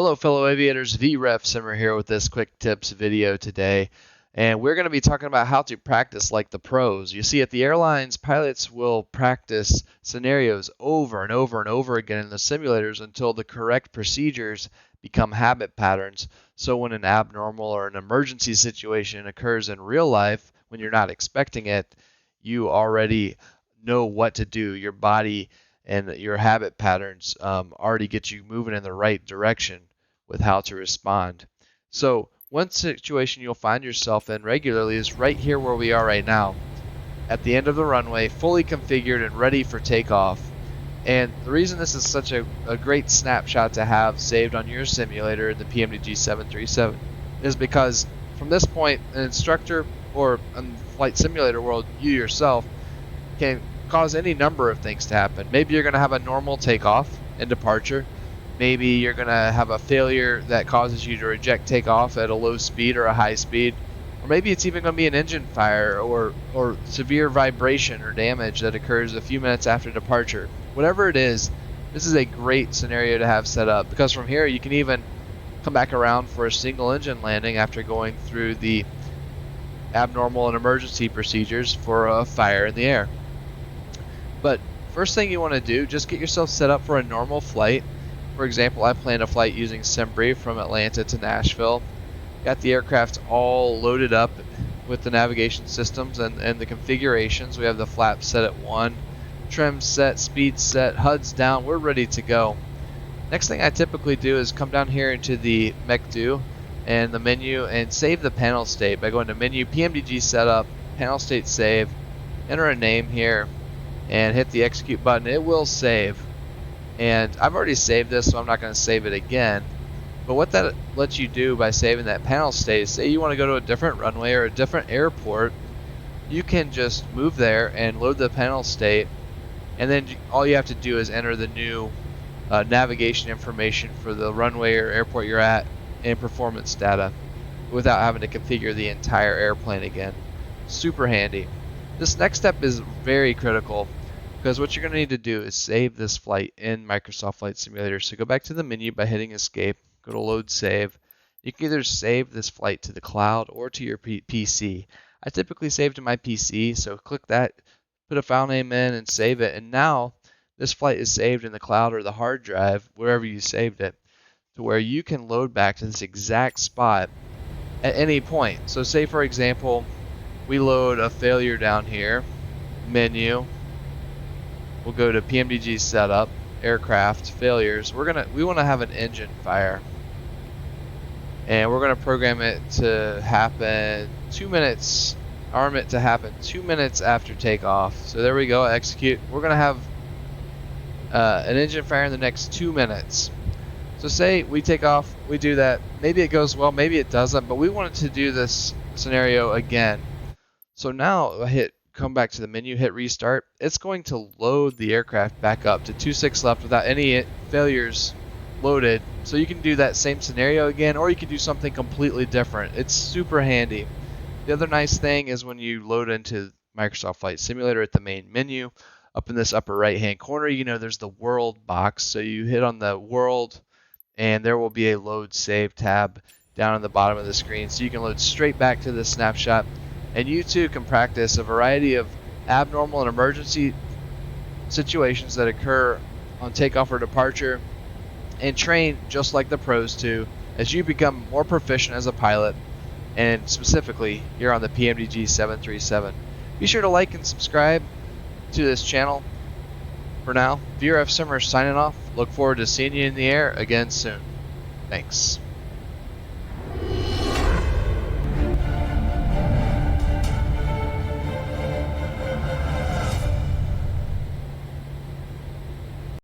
Hello fellow aviators, VREF Simmer here with this quick tips video today. And we're going to be talking about how to practice like the pros. You see, at the airlines, pilots will practice scenarios over and over and over again in the simulators until the correct procedures become habit patterns. So when an abnormal or an emergency situation occurs in real life, when you're not expecting it, you already know what to do. Your body and your habit patterns already get you moving in the right direction with how to respond. So one situation you'll find yourself in regularly is right here where we are right now, at the end of the runway, fully configured and ready for takeoff. And the reason this is such a great snapshot to have saved on your simulator, the PMDG 737, is because from this point, an instructor or in the flight simulator world, you yourself can cause any number of things to happen. Maybe you're going to have a normal takeoff and departure. Maybe you're going to have a failure that causes you to reject takeoff at a low speed or a high speed. Or maybe it's even going to be an engine fire or severe vibration or damage that occurs a few minutes after departure. Whatever it is, this is a great scenario to have set up, because from here you can even come back around for a single engine landing after going through the abnormal and emergency procedures for a fire in the air. But first thing you want to do, just get yourself set up for a normal flight. For example, I planned a flight using SimBrief from Atlanta to Nashville. Got the aircraft all loaded up with the navigation systems and the configurations. We have the flaps set at 1, trim set, speed set, HUD's down. We're ready to go. Next thing I typically do is come down here into the MECDO and the menu and save the panel state by going to menu, PMDG setup, panel state save, enter a name here, and hit the execute button. It will save. And I've already saved this, so I'm not going to save it again. But what that lets you do by saving that panel state is, say you want to go to a different runway or a different airport, you can just move there and load the panel state, and then all you have to do is enter the new navigation information for the runway or airport you're at and performance data without having to configure the entire airplane again. Super handy. This next step is very critical, because what you're going to need to do is save this flight in Microsoft Flight Simulator. So go back to the menu by hitting escape, go to load save. You can either save this flight to the cloud or to your PC. I typically save to my PC, so click that, put a file name in and save it, and now this flight is saved in the cloud or the hard drive, wherever you saved it, to where you can load back to this exact spot at any point. So say for example, we load a failure down here, menu, we'll go to PMDG setup, aircraft, failures. We want to have an engine fire. And we're going to program it to happen 2 minutes, arm it to happen 2 minutes after takeoff. So there we go, execute. We're going to have an engine fire in the next 2 minutes. So say we take off, we do that. Maybe it goes well, maybe it doesn't, but we wanted to do this scenario again. So now I come back to the menu, hit restart. It's going to load the aircraft back up to 26 left without any failures loaded. So you can do that same scenario again, or you can do something completely different. It's super handy. The other nice thing is when you load into Microsoft Flight Simulator at the main menu, up in this upper right hand corner, you know there's the world box. So you hit on the world and there will be a load save tab down on the bottom of the screen. So you can load straight back to the snapshot. And you too can practice a variety of abnormal and emergency situations that occur on takeoff or departure, and train just like the pros do as you become more proficient as a pilot, and specifically here on the PMDG 737. Be sure to like and subscribe to this channel. For now, VRF Simmer signing off. Look forward to seeing you in the air again soon. Thanks.